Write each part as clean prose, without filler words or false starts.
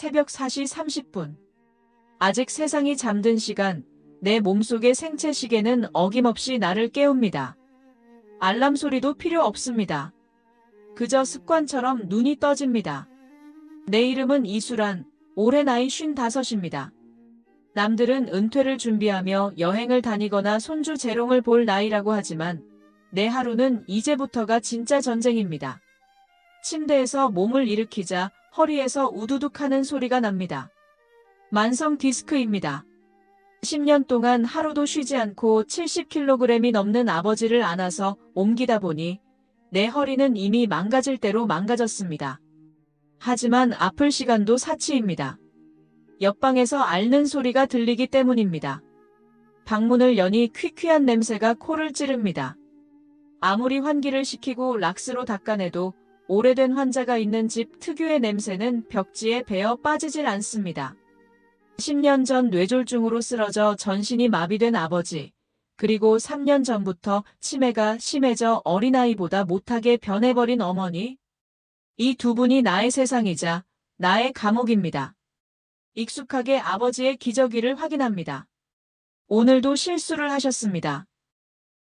새벽 4시 30분. 아직 세상이 잠든 시간, 내 몸속의 생체 시계는 어김없이 나를 깨웁니다. 알람 소리도 필요 없습니다. 그저 습관처럼 눈이 떠집니다. 내 이름은 이수란, 올해 나이 55입니다. 남들은 은퇴를 준비하며 여행을 다니거나 손주 재롱을 볼 나이라고 하지만 내 하루는 이제부터가 진짜 전쟁입니다. 침대에서 몸을 일으키자 허리에서 우두둑 하는 소리가 납니다. 만성 디스크입니다. 10년 동안 하루도 쉬지 않고 70kg이 넘는 아버지를 안아서 옮기다 보니 내 허리는 이미 망가질 대로 망가졌습니다. 하지만 아플 시간도 사치입니다. 옆방에서 앓는 소리가 들리기 때문입니다. 방문을 여니 퀴퀴한 냄새가 코를 찌릅니다. 아무리 환기를 시키고 락스로 닦아내도 오래된 환자가 있는 집 특유의 냄새는 벽지에 배어 빠지질 않습니다. 10년 전 뇌졸중으로 쓰러져 전신이 마비된 아버지, 그리고 3년 전부터 치매가 심해져 어린아이보다 못하게 변해버린 어머니. 이 두 분이 나의 세상이자 나의 감옥입니다. 익숙하게 아버지의 기저귀를 확인합니다. 오늘도 실수를 하셨습니다.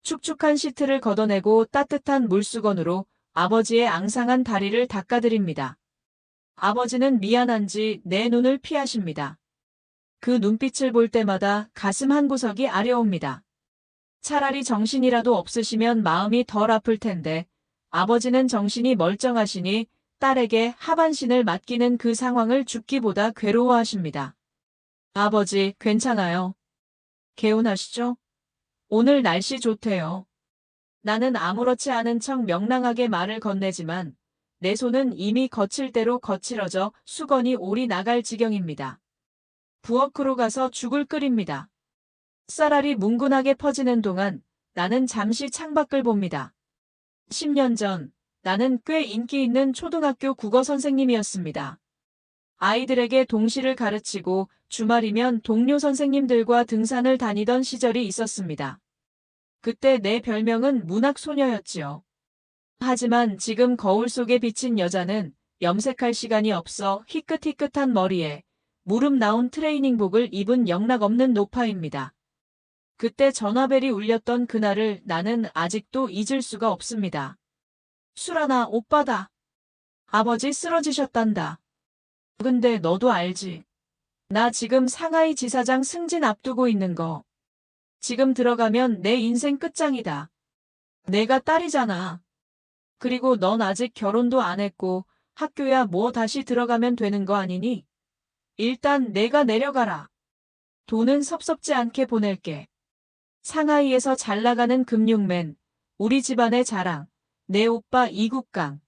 축축한 시트를 걷어내고 따뜻한 물수건으로 아버지의 앙상한 다리를 닦아드립니다. 아버지는 미안한지 내 눈을 피하십니다. 그 눈빛을 볼 때마다 가슴 한구석이 아려옵니다. 차라리 정신이라도 없으시면 마음이 덜 아플 텐데 아버지는 정신이 멀쩡하시니 딸에게 하반신을 맡기는 그 상황을 죽기보다 괴로워하십니다. 아버지, 괜찮아요. 개운하시죠? 오늘 날씨 좋대요. 나는 아무렇지 않은 척 명랑하게 말을 건네지만 내 손은 이미 거칠 대로 거칠어져 수건이 올이 나갈 지경입니다. 부엌으로 가서 죽을 끓입니다. 쌀알이 뭉근하게 퍼지는 동안 나는 잠시 창밖을 봅니다. 10년 전 나는 꽤 인기 있는 초등학교 국어 선생님이었습니다. 아이들에게 동시를 가르치고 주말이면 동료 선생님들과 등산을 다니던 시절이 있었습니다. 그때 내 별명은 문학소녀였지요. 하지만 지금 거울 속에 비친 여자는 염색할 시간이 없어 희끗희끗한 머리에 무릎 나온 트레이닝복을 입은 영락없는 노파입니다. 그때 전화벨이 울렸던 그날을 나는 아직도 잊을 수가 없습니다. 수란아, 오빠다. 아버지 쓰러지셨단다. 근데 너도 알지? 나 지금 상하이 지사장 승진 앞두고 있는 거. 지금 들어가면 내 인생 끝장이다. 내가 딸이잖아. 그리고 넌 아직 결혼도 안 했고 학교야 뭐 다시 들어가면 되는 거 아니니? 일단 내가 내려가라. 돈은 섭섭지 않게 보낼게. 상하이에서 잘 나가는 금융맨, 우리 집안의 자랑, 내 오빠 이국강.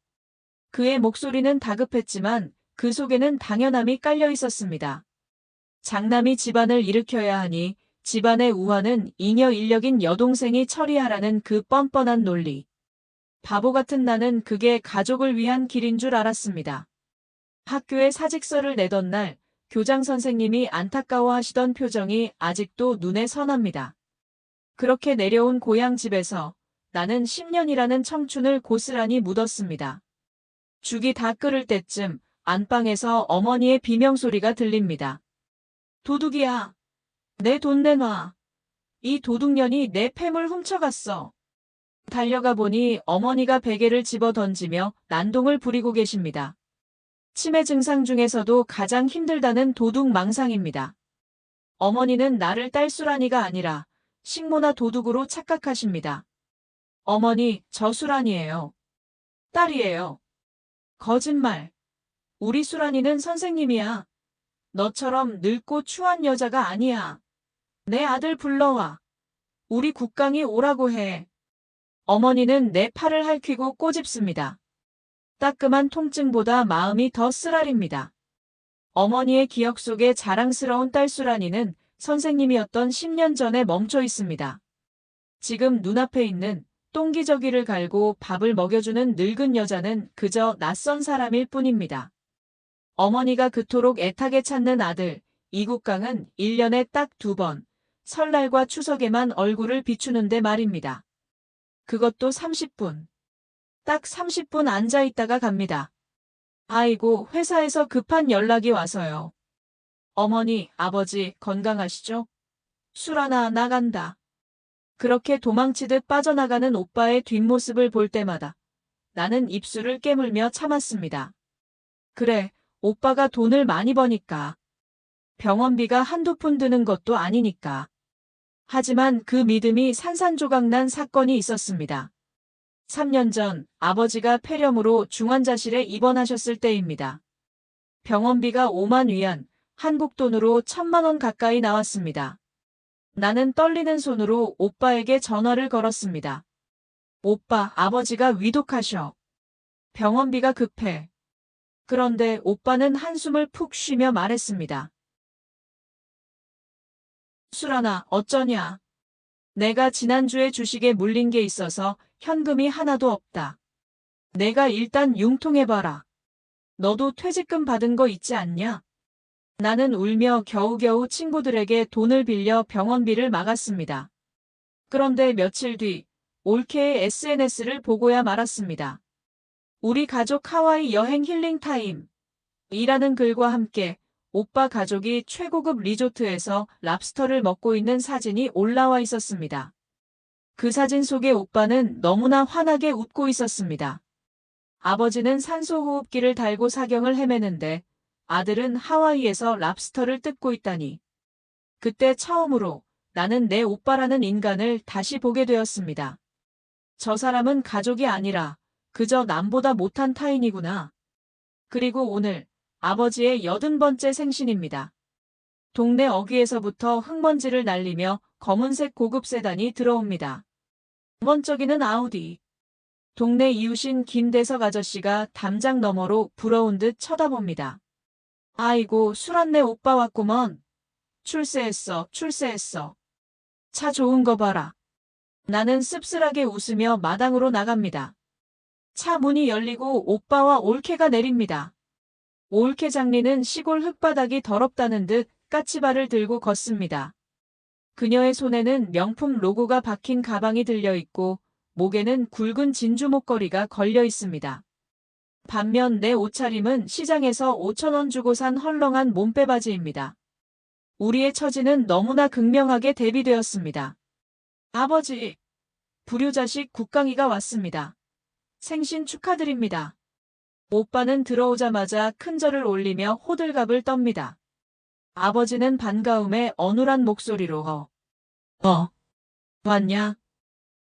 그의 목소리는 다급했지만 그 속에는 당연함이 깔려 있었습니다. 장남이 집안을 일으켜야 하니 집안의 우환은 잉여 인력인 여동생이 처리하라는 그 뻔뻔한 논리. 바보 같은 나는 그게 가족을 위한 길인 줄 알았습니다. 학교에 사직서를 내던 날 교장 선생님이 안타까워하시던 표정이 아직도 눈에 선합니다. 그렇게 내려온 고향 집에서 나는 10년이라는 청춘을 고스란히 묻었습니다. 죽이 다 끓을 때쯤 안방에서 어머니의 비명소리가 들립니다. 도둑이야. 내 돈 내놔. 이 도둑년이 내 폐물 훔쳐갔어. 달려가 보니 어머니가 베개를 집어 던지며 난동을 부리고 계십니다. 치매 증상 중에서도 가장 힘들다는 도둑 망상입니다. 어머니는 나를 딸수란이가 아니라 식모나 도둑으로 착각하십니다. 어머니, 저 수란이에요. 딸이에요. 거짓말. 우리 수란이는 선생님이야. 너처럼 늙고 추한 여자가 아니야. 내 아들 불러와. 우리 국강이 오라고 해. 어머니는 내 팔을 핥히고 꼬집습니다. 따끔한 통증보다 마음이 더 쓰라립니다. 어머니의 기억 속에 자랑스러운 딸 수란이는 선생님이었던 10년 전에 멈춰 있습니다. 지금 눈앞에 있는 똥기저귀를 갈고 밥을 먹여주는 늙은 여자는 그저 낯선 사람일 뿐입니다. 어머니가 그토록 애타게 찾는 아들, 이국강은 1년에 딱 2번, 설날과 추석에만 얼굴을 비추는데 말입니다. 그것도 30분. 딱 30분 앉아있다가 갑니다. 아이고, 회사에서 급한 연락이 와서요. 어머니, 아버지, 건강하시죠? 술 하나 나간다. 그렇게 도망치듯 빠져나가는 오빠의 뒷모습을 볼 때마다 나는 입술을 깨물며 참았습니다. 그래, 오빠가 돈을 많이 버니까. 병원비가 한두 푼 드는 것도 아니니까. 하지만 그 믿음이 산산조각난 사건이 있었습니다. 3년 전 아버지가 폐렴으로 중환자실에 입원하셨을 때입니다. 병원비가 5만 위안, 한국 돈으로 1,000만 원 가까이 나왔습니다. 나는 떨리는 손으로 오빠에게 전화를 걸었습니다. 오빠, 아버지가 위독하셔. 병원비가 급해. 그런데 오빠는 한숨을 푹 쉬며 말했습니다. 수란아, 어쩌냐. 내가 지난주에 주식에 물린 게 있어서 현금이 하나도 없다. 내가 일단 융통해봐라. 너도 퇴직금 받은 거 있지 않냐? 나는 울며 겨우겨우 친구들에게 돈을 빌려 병원비를 막았습니다. 그런데 며칠 뒤 올케의 SNS를 보고야 말았습니다. 우리 가족 하와이 여행 힐링 타임. 이라는 글과 함께 오빠 가족이 최고급 리조트에서 랍스터를 먹고 있는 사진이 올라와 있었습니다. 그 사진 속의 오빠는 너무나 환하게 웃고 있었습니다. 아버지는 산소호흡기를 달고 사경을 헤매는데 아들은 하와이에서 랍스터를 뜯고 있다니. 그때 처음으로 나는 내 오빠라는 인간을 다시 보게 되었습니다. 저 사람은 가족이 아니라 그저 남보다 못한 타인이구나. 그리고 오늘 아버지의 80번째 생신입니다. 동네 어귀에서부터 흙먼지를 날리며 검은색 고급 세단이 들어옵니다. 번쩍이는 아우디. 동네 이웃인 김대석 아저씨가 담장 너머로 부러운 듯 쳐다봅니다. 아이고, 술안내 오빠 왔구먼. 출세했어, 출세했어. 차 좋은 거 봐라. 나는 씁쓸하게 웃으며 마당으로 나갑니다. 차 문이 열리고 오빠와 올케가 내립니다. 올케 장리는 시골 흙바닥이 더럽다는 듯 까치발을 들고 걷습니다. 그녀의 손에는 명품 로고가 박힌 가방이 들려있고 목에는 굵은 진주 목걸이가 걸려 있습니다. 반면 내 옷차림은 시장에서 5,000원 주고 산 헐렁한 몸빼바지입니다. 우리의 처지는 너무나 극명하게 대비되었습니다. 아버지, 불효자식 국강이가 왔습니다. 생신 축하드립니다. 오빠는 들어오자마자 큰 절을 올리며 호들갑을 떱니다. 아버지는 반가움에 어눌한 목소리로 왔냐?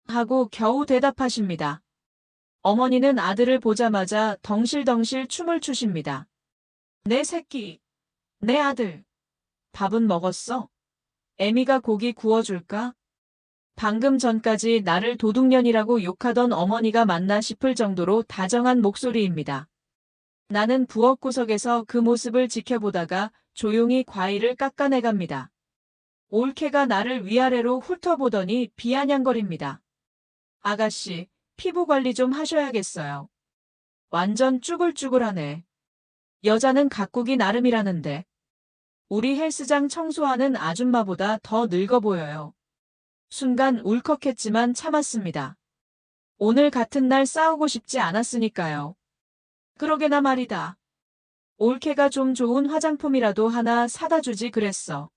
하고 겨우 대답하십니다. 어머니는 아들을 보자마자 덩실덩실 춤을 추십니다. 내 새끼, 내 아들, 밥은 먹었어? 애미가 고기 구워줄까? 방금 전까지 나를 도둑년이라고 욕하던 어머니가 맞나 싶을 정도로 다정한 목소리입니다. 나는 부엌구석에서 그 모습을 지켜보다가 조용히 과일을 깎아내갑니다. 올케가 나를 위아래로 훑어보더니 비아냥거립니다. 아가씨, 피부 관리 좀 하셔야겠어요. 완전 쭈글쭈글하네. 여자는 가꾸기 나름이라는데. 우리 헬스장 청소하는 아줌마보다 더 늙어 보여요. 순간 울컥했지만 참았습니다. 오늘 같은 날 싸우고 싶지 않았으니까요. 그러게나 말이다. 올케가 좀 좋은 화장품이라도 하나 사다 주지 그랬어.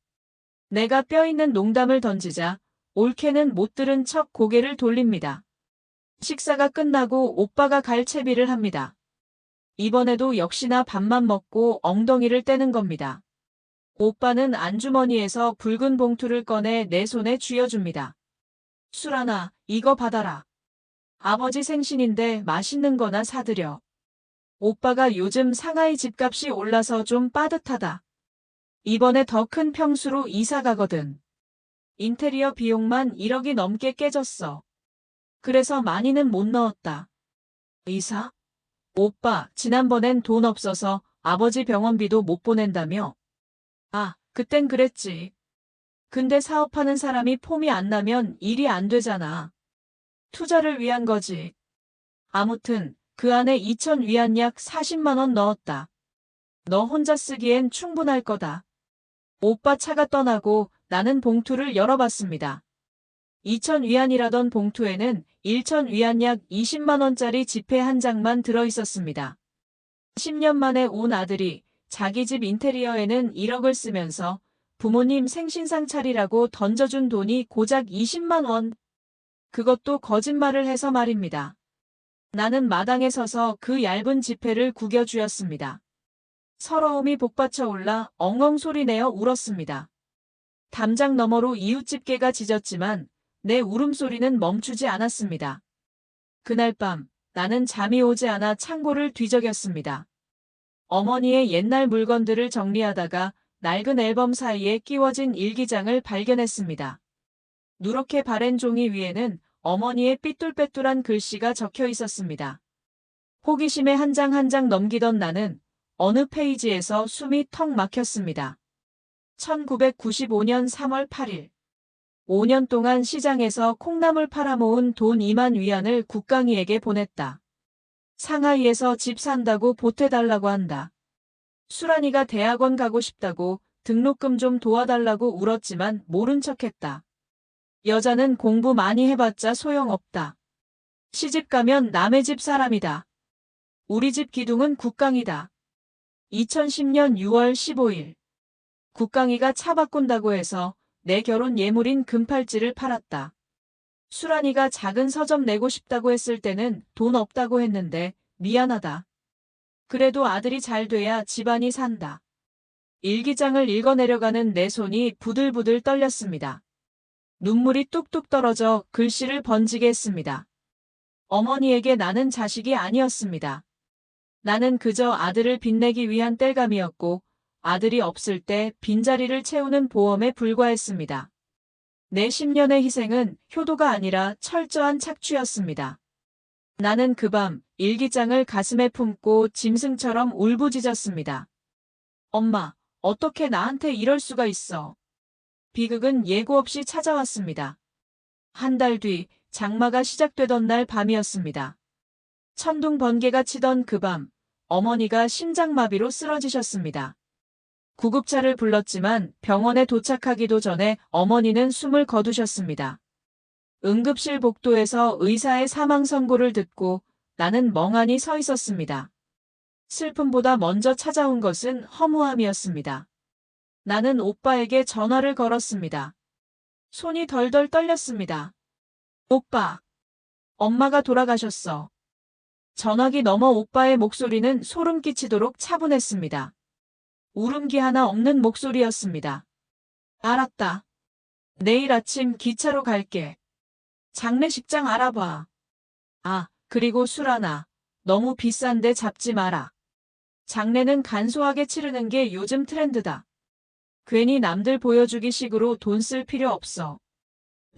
내가 뼈있는 농담을 던지자 올케는 못 들은 척 고개를 돌립니다. 식사가 끝나고 오빠가 갈 채비를 합니다. 이번에도 역시나 밥만 먹고 엉덩이를 떼는 겁니다. 오빠는 안주머니에서 붉은 봉투를 꺼내 내 손에 쥐어줍니다. 수란아, 이거 받아라. 아버지 생신인데 맛있는 거나 사드려. 오빠가 요즘 상하이 집값이 올라서 좀 빠듯하다. 이번에 더 큰 평수로 이사 가거든. 인테리어 비용만 1억이 넘게 깨졌어. 그래서 많이는 못 넣었다. 이사? 오빠, 지난번엔 돈 없어서 아버지 병원비도 못 보낸다며? 아, 그땐 그랬지. 근데 사업하는 사람이 폼이 안 나면 일이 안 되잖아. 투자를 위한 거지. 아무튼 그 안에 2천 위안 약 40만 원 넣었다. 너 혼자 쓰기엔 충분할 거다. 오빠 차가 떠나고 나는 봉투를 열어봤습니다. 2천 위안이라던 봉투에는 1천 위안 약 20만 원짜리 지폐 한 장만 들어있었습니다. 10년 만에 온 아들이 자기 집 인테리어에는 1억을 쓰면서 부모님 생신상 차리라고 던져준 돈이 고작 20만 원. 그것도 거짓말을 해서 말입니다. 나는 마당에 서서 그 얇은 지폐를 구겨쥐었습니다. 서러움이 복받쳐 올라 엉엉 소리내어 울었습니다. 담장 너머로 이웃집 개가 짖었지만 내 울음소리는 멈추지 않았습니다. 그날 밤 나는 잠이 오지 않아 창고를 뒤적였습니다. 어머니의 옛날 물건들을 정리하다가 낡은 앨범 사이에 끼워진 일기장을 발견했습니다. 누렇게 바랜 종이 위에는 어머니의 삐뚤빼뚤한 글씨가 적혀 있었습니다. 호기심에 한 장 한 장 넘기던 나는 어느 페이지에서 숨이 턱 막혔습니다. 1995년 3월 8일. 5년 동안 시장에서 콩나물 팔아모은 돈 2만 위안을 국강이에게 보냈다. 상하이에서 집 산다고 보태달라고 한다. 수란이가 대학원 가고 싶다고 등록금 좀 도와달라고 울었지만 모른 척했다. 여자는 공부 많이 해봤자 소용없다. 시집 가면 남의 집 사람이다. 우리 집 기둥은 국강이다. 2010년 6월 15일. 국강이가 차 바꾼다고 해서 내 결혼 예물인 금팔찌를 팔았다. 수란이가 작은 서점 내고 싶다고 했을 때는 돈 없다고 했는데 미안하다. 그래도 아들이 잘 돼야 집안이 산다. 일기장을 읽어내려가는 내 손이 부들부들 떨렸습니다. 눈물이 뚝뚝 떨어져 글씨를 번지게 했습니다. 어머니에게 나는 자식이 아니었습니다. 나는 그저 아들을 빛내기 위한 땔감이었고 아들이 없을 때 빈자리를 채우는 보험에 불과했습니다. 내 10년의 희생은 효도가 아니라 철저한 착취였습니다. 나는 그 밤 일기장을 가슴에 품고 짐승처럼 울부짖었습니다. 엄마, 어떻게 나한테 이럴 수가 있어. 비극은 예고 없이 찾아왔습니다. 한 달 뒤 장마가 시작되던 날 밤이었습니다. 천둥 번개가 치던 그 밤, 어머니가 심장마비로 쓰러지셨습니다. 구급차를 불렀지만 병원에 도착하기도 전에 어머니는 숨을 거두셨습니다. 응급실 복도에서 의사의 사망 선고를 듣고 나는 멍하니 서 있었습니다. 슬픔보다 먼저 찾아온 것은 허무함이었습니다. 나는 오빠에게 전화를 걸었습니다. 손이 덜덜 떨렸습니다. 오빠, 엄마가 돌아가셨어. 전화기 너머 오빠의 목소리는 소름 끼치도록 차분했습니다. 울음기 하나 없는 목소리였습니다. 알았다. 내일 아침 기차로 갈게. 장례식장 알아봐. 아, 그리고 수란아. 너무 비싼데 잡지 마라. 장례는 간소하게 치르는 게 요즘 트렌드다. 괜히 남들 보여주기 식으로 돈 쓸 필요 없어.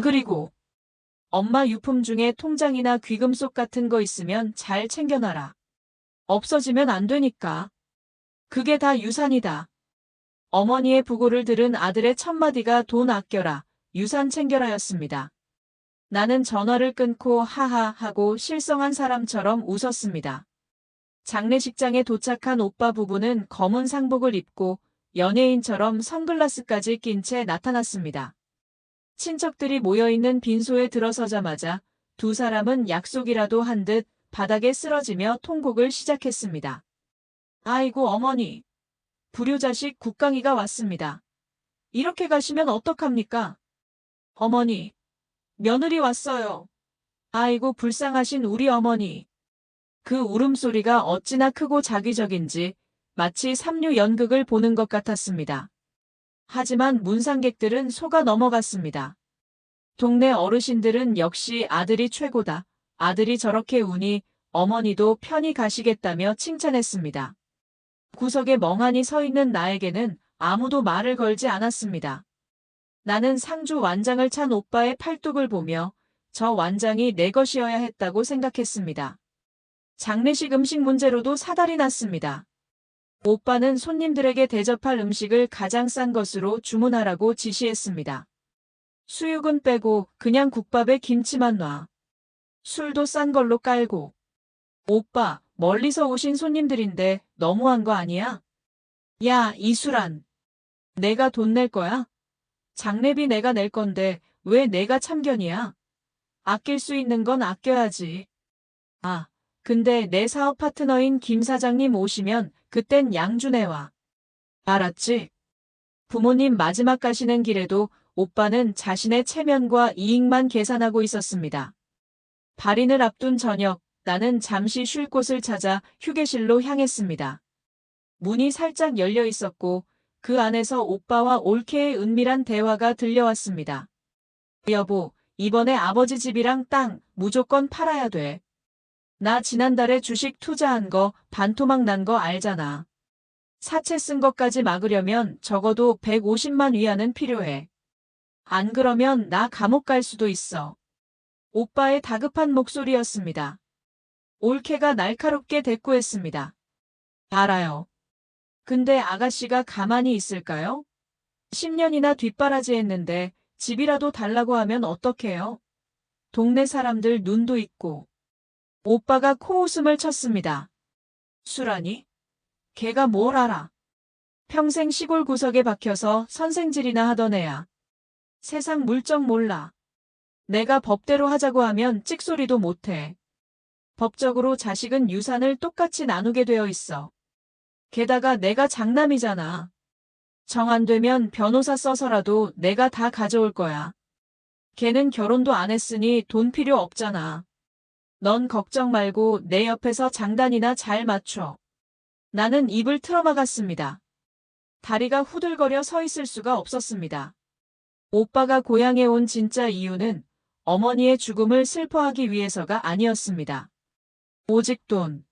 그리고 엄마 유품 중에 통장이나 귀금속 같은 거 있으면 잘 챙겨놔라. 없어지면 안 되니까. 그게 다 유산이다. 어머니의 부고를 들은 아들의 첫마디가 돈 아껴라, 유산 챙겨라였습니다. 나는 전화를 끊고 하하 하고 실성한 사람처럼 웃었습니다. 장례식장에 도착한 오빠 부부는 검은 상복을 입고 연예인처럼 선글라스까지 낀 채 나타났습니다. 친척들이 모여있는 빈소에 들어서자마자 두 사람은 약속이라도 한 듯 바닥에 쓰러지며 통곡을 시작했습니다. 아이고 어머니, 불효자식 국강이가 왔습니다. 이렇게 가시면 어떡합니까? 어머니, 며느리 왔어요. 아이고 불쌍하신 우리 어머니. 그 울음소리가 어찌나 크고 자기적인지 마치 삼류 연극을 보는 것 같았습니다. 하지만 문상객들은 속아 넘어갔습니다. 동네 어르신들은 역시 아들이 최고다. 아들이 저렇게 우니 어머니도 편히 가시겠다며 칭찬했습니다. 구석에 멍하니 서 있는 나에게는 아무도 말을 걸지 않았습니다. 나는 상주 완장을 찬 오빠의 팔뚝을 보며 저 완장이 내 것이어야 했다고 생각했습니다. 장례식 음식 문제로도 사달이 났습니다. 오빠는 손님들에게 대접할 음식을 가장 싼 것으로 주문하라고 지시했습니다. 수육은 빼고 그냥 국밥에 김치만 놔. 술도 싼 걸로 깔고. 오빠, 멀리서 오신 손님들인데 너무한 거 아니야? 야, 이수란. 내가 돈 낼 거야? 장례비 내가 낼 건데 왜 내가 참견이야? 아낄 수 있는 건 아껴야지. 아, 근데 내 사업 파트너인 김 사장님 오시면 그땐 양준해와. 알았지? 부모님 마지막 가시는 길에도 오빠는 자신의 체면과 이익만 계산하고 있었습니다. 발인을 앞둔 저녁, 나는 잠시 쉴 곳을 찾아 휴게실로 향했습니다. 문이 살짝 열려 있었고 그 안에서 오빠와 올케의 은밀한 대화가 들려왔습니다. 여보, 이번에 아버지 집이랑 땅 무조건 팔아야 돼. 나 지난달에 주식 투자한 거 반토막 난 거 알잖아. 사채 쓴 것까지 막으려면 적어도 150만 위안은 필요해. 안 그러면 나 감옥 갈 수도 있어. 오빠의 다급한 목소리였습니다. 올케가 날카롭게 대꾸했습니다. 알아요. 근데 아가씨가 가만히 있을까요? 10년이나 뒷바라지 했는데 집이라도 달라고 하면 어떡해요? 동네 사람들 눈도 있고. 오빠가 코웃음을 쳤습니다. 수라니? 걔가 뭘 알아? 평생 시골 구석에 박혀서 선생질이나 하던 애야. 세상 물정 몰라. 내가 법대로 하자고 하면 찍소리도 못해. 법적으로 자식은 유산을 똑같이 나누게 되어 있어. 게다가 내가 장남이잖아. 정 안 되면 변호사 써서라도 내가 다 가져올 거야. 걔는 결혼도 안 했으니 돈 필요 없잖아. 넌 걱정 말고 내 옆에서 장단이나 잘 맞춰. 나는 입을 틀어막았습니다. 다리가 후들거려 서 있을 수가 없었습니다. 오빠가 고향에 온 진짜 이유는 어머니의 죽음을 슬퍼하기 위해서가 아니었습니다. 오직 돈.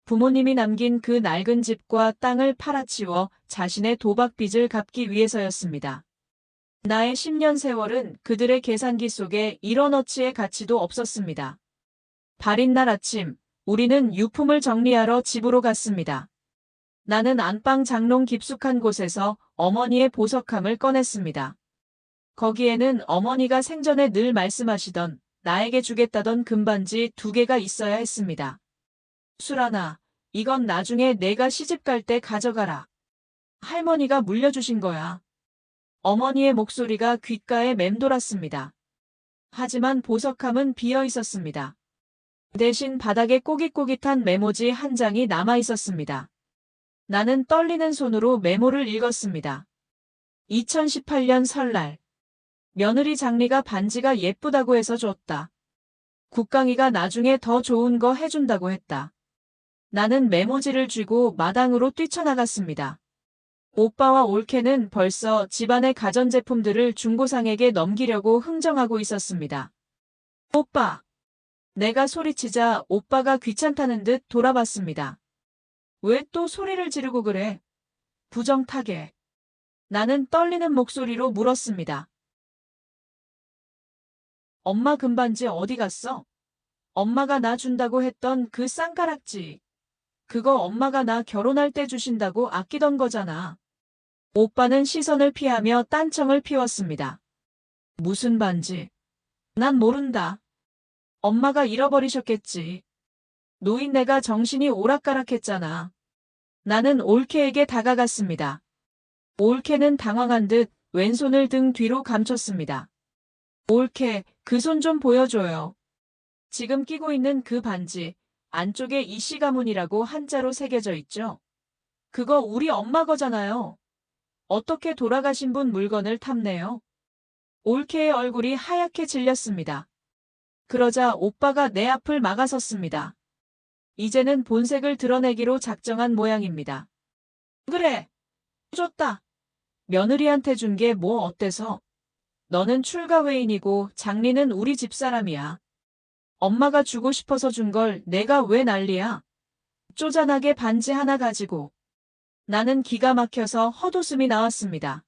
부모님이 남긴 그 낡은 집과 땅을 팔아치워 자신의 도박 빚을 갚기 위해서였습니다. 나의 10년 세월은 그들의 계산기 속에 1원어치의 가치도 없었습니다. 발인 날 아침, 우리는 유품을 정리하러 집으로 갔습니다. 나는 안방 장롱 깊숙한 곳에서 어머니의 보석함을 꺼냈습니다. 거기에는 어머니가 생전에 늘 말씀하시던 나에게 주겠다던 금반지 2개가 있어야 했습니다. 수란아, 이건 나중에 내가 시집 갈 때 가져가라. 할머니가 물려주신 거야. 어머니의 목소리가 귓가에 맴돌았습니다. 하지만 보석함은 비어 있었습니다. 대신 바닥에 꼬깃꼬깃한 메모지 한 장이 남아 있었습니다. 나는 떨리는 손으로 메모를 읽었습니다. 2018년 설날. 며느리 장리가 반지가 예쁘다고 해서 줬다. 국강이가 나중에 더 좋은 거 해준다고 했다. 나는 메모지를 쥐고 마당으로 뛰쳐나갔습니다. 오빠와 올케는 벌써 집안의 가전제품들을 중고상에게 넘기려고 흥정하고 있었습니다. 오빠! 내가 소리치자 오빠가 귀찮다는 듯 돌아봤습니다. 왜 또 소리를 지르고 그래? 부정타게. 나는 떨리는 목소리로 물었습니다. 엄마 금반지 어디 갔어? 엄마가 나 준다고 했던 그 쌍가락지. 그거 엄마가 나 결혼할 때 주신다고 아끼던 거잖아. 오빠는 시선을 피하며 딴청을 피웠습니다. 무슨 반지? 난 모른다. 엄마가 잃어버리셨겠지. 노인네가 정신이 오락가락했잖아. 나는 올케에게 다가갔습니다. 올케는 당황한 듯 왼손을 등 뒤로 감췄습니다. 올케, 그 손 좀 보여줘요. 지금 끼고 있는 그 반지, 안쪽에 이씨 가문이라고 한자로 새겨져 있죠? 그거 우리 엄마 거잖아요. 어떻게 돌아가신 분 물건을 탐내요? 올케의 얼굴이 하얗게 질렸습니다. 그러자 오빠가 내 앞을 막아섰습니다. 이제는 본색을 드러내기로 작정한 모양입니다. 그래, 줬다. 며느리한테 준 게 뭐 어때서? 너는 출가회인이고 장리는 우리 집사람이야. 엄마가 주고 싶어서 준 걸 내가 왜 난리야? 쪼잔하게 반지 하나 가지고. 나는 기가 막혀서 헛웃음이 나왔습니다.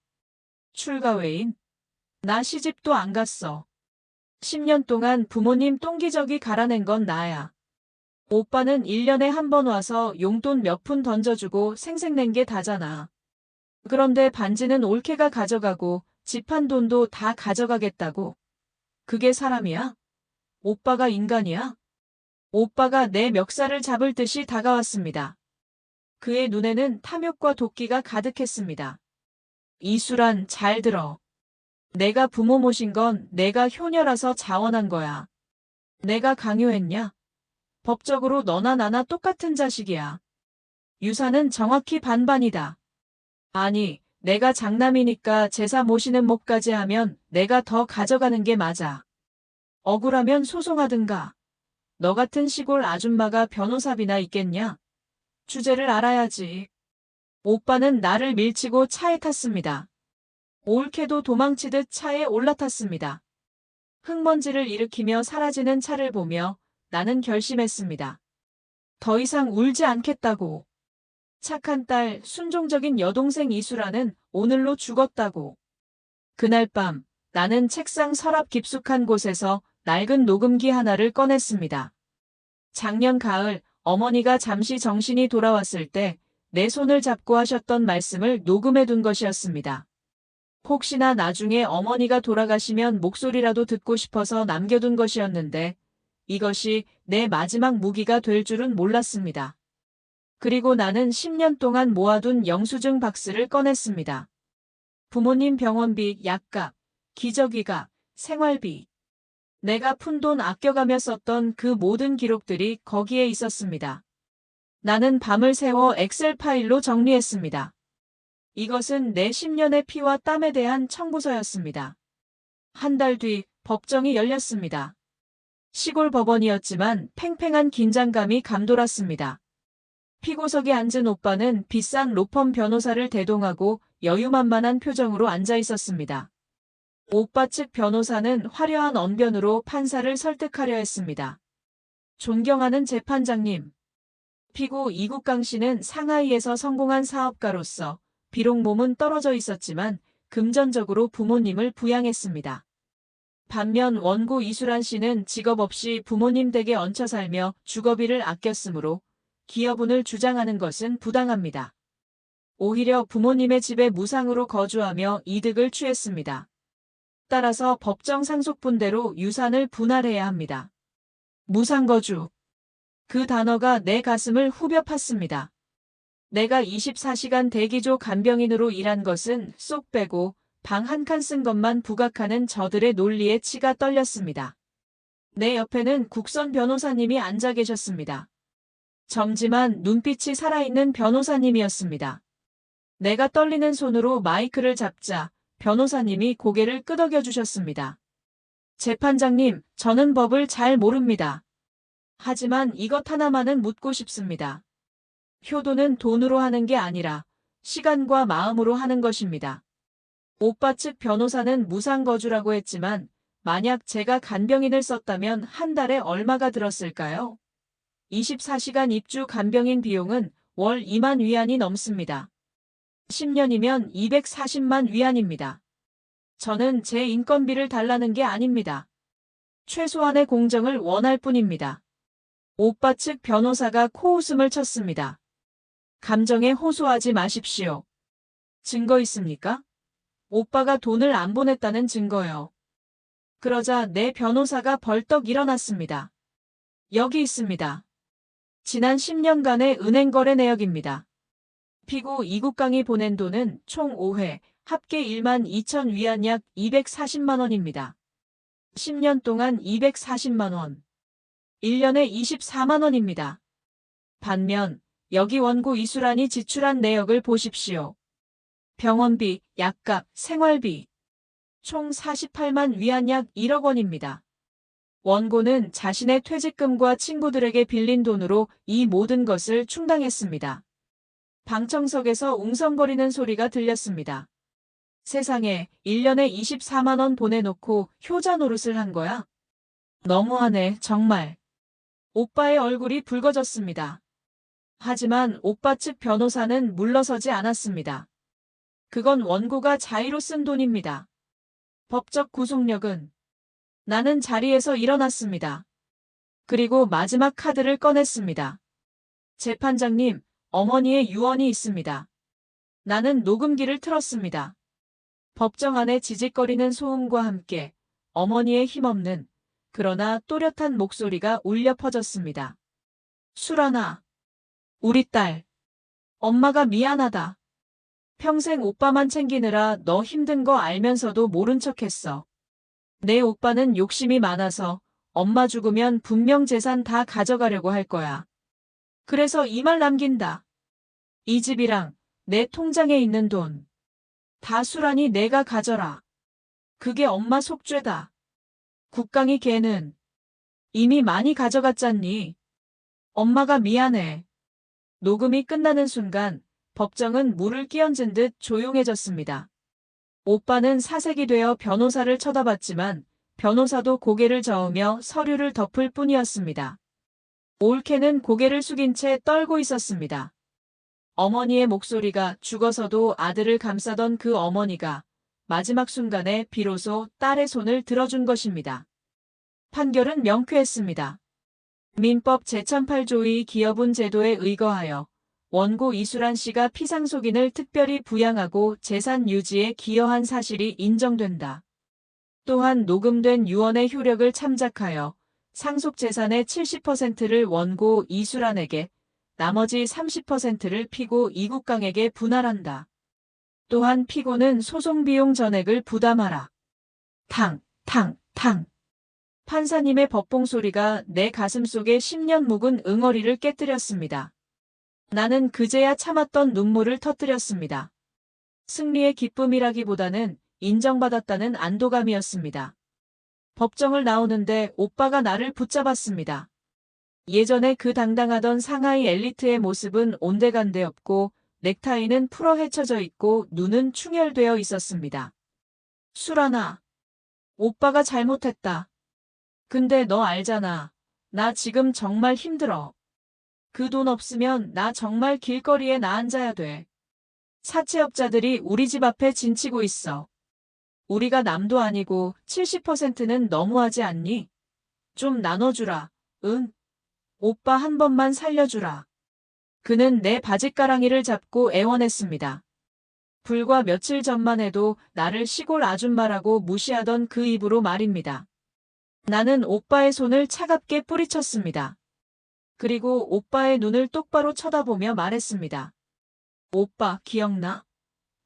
출가회인? 나 시집도 안 갔어. 10년 동안 부모님 똥기저귀 갈아낸 건 나야. 오빠는 1년에 한 번 와서 용돈 몇 푼 던져주고 생색낸 게 다잖아. 그런데 반지는 올케가 가져가고 집 한 돈도 다 가져가겠다고. 그게 사람이야? 오빠가 인간이야? 오빠가 내 멱살을 잡을 듯이 다가왔습니다. 그의 눈에는 탐욕과 도끼가 가득했습니다. 이수란, 잘 들어. 내가 부모 모신 건 내가 효녀라서 자원한 거야. 내가 강요했냐? 법적으로 너나 나나 똑같은 자식이야. 유산은 정확히 반반이다. 아니, 내가 장남이니까 제사 모시는 목까지 하면 내가 더 가져가는 게 맞아. 억울하면 소송하든가. 너 같은 시골 아줌마가 변호사비나 있겠냐? 주제를 알아야지. 오빠는 나를 밀치고 차에 탔습니다. 올케도 도망치듯 차에 올라탔습니다. 흙먼지를 일으키며 사라지는 차를 보며 나는 결심했습니다. 더 이상 울지 않겠다고. 착한 딸, 순종적인 여동생 이수라는 오늘로 죽었다고. 그날 밤 나는 책상 서랍 깊숙한 곳에서 낡은 녹음기 하나를 꺼냈습니다. 작년 가을 어머니가 잠시 정신이 돌아왔을 때 내 손을 잡고 하셨던 말씀을 녹음해둔 것이었습니다. 혹시나 나중에 어머니가 돌아가시면 목소리라도 듣고 싶어서 남겨둔 것이었는데 이것이 내 마지막 무기가 될 줄은 몰랐습니다. 그리고 나는 10년 동안 모아둔 영수증 박스를 꺼냈습니다. 부모님 병원비, 약값, 기저귀값, 생활비. 내가 푼돈 아껴가며 썼던 그 모든 기록들이 거기에 있었습니다. 나는 밤을 새워 엑셀 파일로 정리했습니다. 이것은 내 10년의 피와 땀에 대한 청구서였습니다. 한 달 뒤 법정이 열렸습니다. 시골 법원이었지만 팽팽한 긴장감이 감돌았습니다. 피고석에 앉은 오빠는 비싼 로펌 변호사를 대동하고 여유만만한 표정으로 앉아 있었습니다. 오빠 측 변호사는 화려한 언변으로 판사를 설득하려 했습니다. 존경하는 재판장님. 피고 이국강 씨는 상하이에서 성공한 사업가로서 비록 몸은 떨어져 있었지만 금전적으로 부모님을 부양했습니다. 반면 원고 이수란 씨는 직업 없이 부모님 댁에 얹혀 살며 주거비를 아꼈으므로 기여분을 주장하는 것은 부당합니다. 오히려 부모님의 집에 무상으로 거주하며 이득을 취했습니다. 따라서 법정 상속분대로 유산을 분할해야 합니다. 무상거주. 그 단어가 내 가슴을 후벼 팠습니다. 내가 24시간 대기조 간병인으로 일한 것은 쏙 빼고 방 한 칸 쓴 것만 부각하는 저들의 논리에 치가 떨렸습니다. 내 옆에는 국선 변호사님이 앉아 계셨습니다. 젊지만 눈빛이 살아있는 변호사님이었습니다. 내가 떨리는 손으로 마이크를 잡자 변호사님이 고개를 끄덕여 주셨습니다. 재판장님, 저는 법을 잘 모릅니다. 하지만 이것 하나만은 묻고 싶습니다. 효도는 돈으로 하는 게 아니라 시간과 마음으로 하는 것입니다. 오빠 측 변호사는 무상거주라고 했지만 만약 제가 간병인을 썼다면 한 달에 얼마가 들었을까요? 24시간 입주 간병인 비용은 월 2만 위안이 넘습니다. 10년이면 240만 위안입니다. 저는 제 인건비를 달라는 게 아닙니다. 최소한의 공정을 원할 뿐입니다. 오빠 측 변호사가 코웃음을 쳤습니다. 감정에 호소하지 마십시오. 증거 있습니까? 오빠가 돈을 안 보냈다는 증거요. 그러자 내 변호사가 벌떡 일어났습니다. 여기 있습니다. 지난 10년간의 은행 거래 내역입니다. 피고 이국강이 보낸 돈은 총 5회, 합계 1만 2천 위안 약 240만 원입니다. 10년 동안 240만 원. 1년에 24만 원입니다. 반면 여기 원고 이수란이 지출한 내역을 보십시오. 병원비, 약값, 생활비. 총 48만 위안 약 1억 원입니다. 원고는 자신의 퇴직금과 친구들에게 빌린 돈으로 이 모든 것을 충당했습니다. 방청석에서 웅성거리는 소리가 들렸습니다. 세상에 1년에 24만 원 보내놓고 효자 노릇을 한 거야? 너무하네, 정말. 오빠의 얼굴이 붉어졌습니다. 하지만 오빠 측 변호사는 물러서지 않았습니다. 그건 원고가 자의로 쓴 돈입니다. 법적 구속력은. 나는 자리에서 일어났습니다. 그리고 마지막 카드를 꺼냈습니다. 재판장님, 어머니의 유언이 있습니다. 나는 녹음기를 틀었습니다. 법정 안에 지직거리는 소음과 함께 어머니의 힘없는 그러나 또렷한 목소리가 울려 퍼졌습니다. 수란아, 우리 딸. 엄마가 미안하다. 평생 오빠만 챙기느라 너 힘든 거 알면서도 모른 척했어. 내 오빠는 욕심이 많아서 엄마 죽으면 분명 재산 다 가져가려고 할 거야. 그래서 이 말 남긴다. 이 집이랑 내 통장에 있는 돈 다 수란이 내가 가져라. 그게 엄마 속죄다. 국강이 걔는 이미 많이 가져갔잖니. 엄마가 미안해. 녹음이 끝나는 순간 법정은 물을 끼얹은 듯 조용해졌습니다. 오빠는 사색이 되어 변호사를 쳐다봤지만 변호사도 고개를 저으며 서류를 덮을 뿐이었습니다. 올케는 고개를 숙인 채 떨고 있었습니다. 어머니의 목소리가 죽어서도 아들을 감싸던 그 어머니가 마지막 순간에 비로소 딸의 손을 들어준 것입니다. 판결은 명쾌했습니다. 민법 제1008조의 기여분 제도에 의거하여 원고 이수란 씨가 피상속인을 특별히 부양하고 재산 유지에 기여한 사실이 인정된다. 또한 녹음된 유언의 효력을 참작하여 상속 재산의 70%를 원고 이수란에게 나머지 30%를 피고 이국강에게 분할한다. 또한 피고는 소송 비용 전액을 부담하라. 탕. 판사님의 법봉 소리가 내 가슴속에 10년 묵은 응어리를 깨뜨렸습니다. 나는 그제야 참았던 눈물을 터뜨렸습니다. 승리의 기쁨이라기보다는 인정받았다는 안도감이었습니다. 법정을 나오는데 오빠가 나를 붙잡았습니다. 예전에 그 당당하던 상하이 엘리트의 모습은 온데간데 없고 넥타이는 풀어 헤쳐져 있고 눈은 충혈되어 있었습니다. 수란아, 오빠가 잘못했다. 근데 너 알잖아. 나 지금 정말 힘들어. 그 돈 없으면 나 정말 길거리에 나앉아야 돼. 사채업자들이 우리 집 앞에 진치고 있어. 우리가 남도 아니고 70%는 너무하지 않니? 좀 나눠주라. 응. 오빠 한 번만 살려주라. 그는 내 바짓가랑이를 잡고 애원했습니다. 불과 며칠 전만 해도 나를 시골 아줌마라고 무시하던 그 입으로 말입니다. 나는 오빠의 손을 차갑게 뿌리쳤습니다. 그리고 오빠의 눈을 똑바로 쳐다보며 말했습니다. 오빠 기억나?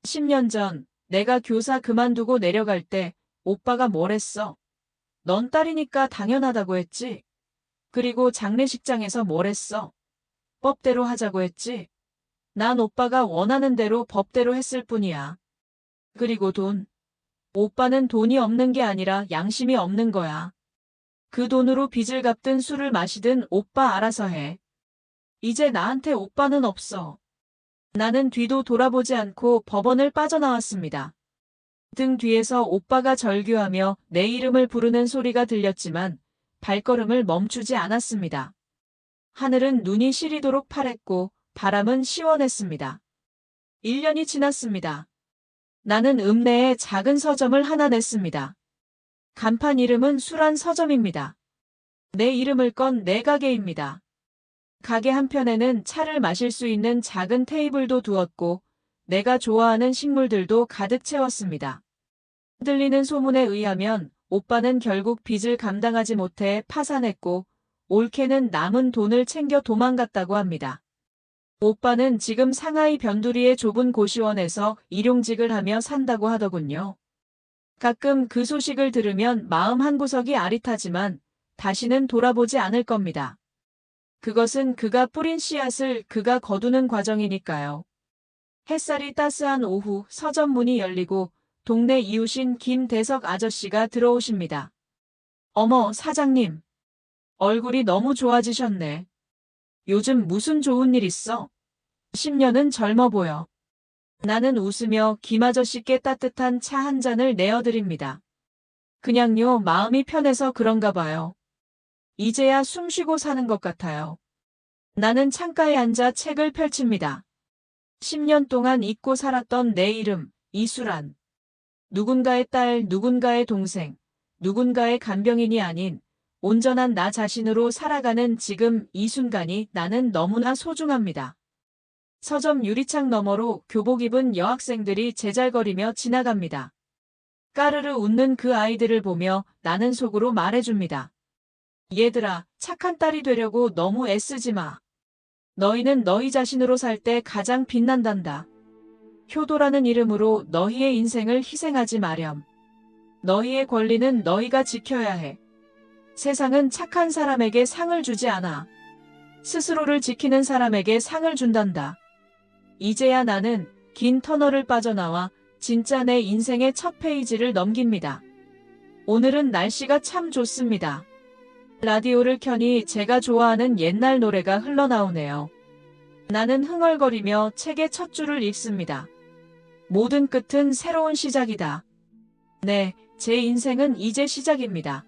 10년 전 내가 교사 그만두고 내려갈 때 오빠가 뭘 했어? 넌 딸이니까 당연하다고 했지. 그리고 장례식장에서 뭘 했어? 법대로 하자고 했지. 난 오빠가 원하는 대로 법대로 했을 뿐이야. 그리고 돈. 오빠는 돈이 없는 게 아니라 양심이 없는 거야. 그 돈으로 빚을 갚든 술을 마시든 오빠 알아서 해. 이제 나한테 오빠는 없어. 나는 뒤도 돌아보지 않고 법원을 빠져나왔습니다. 등 뒤에서 오빠가 절규하며 내 이름을 부르는 소리가 들렸지만 발걸음을 멈추지 않았습니다. 하늘은 눈이 시리도록 파랬고 바람은 시원했습니다. 1년이 지났습니다. 나는 읍내에 작은 서점을 하나 냈습니다. 간판 이름은 수란 서점입니다. 내 이름을 건 내 가게입니다. 가게 한편에는 차를 마실 수 있는 작은 테이블도 두었고 내가 좋아하는 식물들도 가득 채웠습니다. 들리는 소문에 의하면 오빠는 결국 빚을 감당하지 못해 파산했고 올케는 남은 돈을 챙겨 도망갔다고 합니다. 오빠는 지금 상하이 변두리의 좁은 고시원에서 일용직을 하며 산다고 하더군요. 가끔 그 소식을 들으면 마음 한구석이 아릿하지만 다시는 돌아보지 않을 겁니다. 그것은 그가 뿌린 씨앗을 그가 거두는 과정이니까요. 햇살이 따스한 오후 서점 문이 열리고 동네 이웃인 김대석 아저씨가 들어오십니다. 어머, 사장님. 얼굴이 너무 좋아지셨네. 요즘 무슨 좋은 일 있어? 10년은 젊어 보여. 나는 웃으며 김 아저씨께 따뜻한 차 한 잔을 내어드립니다. 그냥요, 마음이 편해서 그런가 봐요. 이제야 숨 쉬고 사는 것 같아요. 나는 창가에 앉아 책을 펼칩니다. 10년 동안 잊고 살았던 내 이름, 이수란. 누군가의 딸, 누군가의 동생, 누군가의 간병인이 아닌 온전한 나 자신으로 살아가는 지금 이 순간이 나는 너무나 소중합니다. 서점 유리창 너머로 교복 입은 여학생들이 제잘거리며 지나갑니다. 까르르 웃는 그 아이들을 보며 나는 속으로 말해줍니다. 얘들아, 착한 딸이 되려고 너무 애쓰지 마. 너희는 너희 자신으로 살 때 가장 빛난단다. 효도라는 이름으로 너희의 인생을 희생하지 마렴. 너희의 권리는 너희가 지켜야 해. 세상은 착한 사람에게 상을 주지 않아. 스스로를 지키는 사람에게 상을 준단다. 이제야 나는 긴 터널을 빠져나와 진짜 내 인생의 첫 페이지를 넘깁니다. 오늘은 날씨가 참 좋습니다. 라디오를 켜니 제가 좋아하는 옛날 노래가 흘러나오네요. 나는 흥얼거리며 책의 첫 줄을 읽습니다. 모든 끝은 새로운 시작이다. 네, 제 인생은 이제 시작입니다.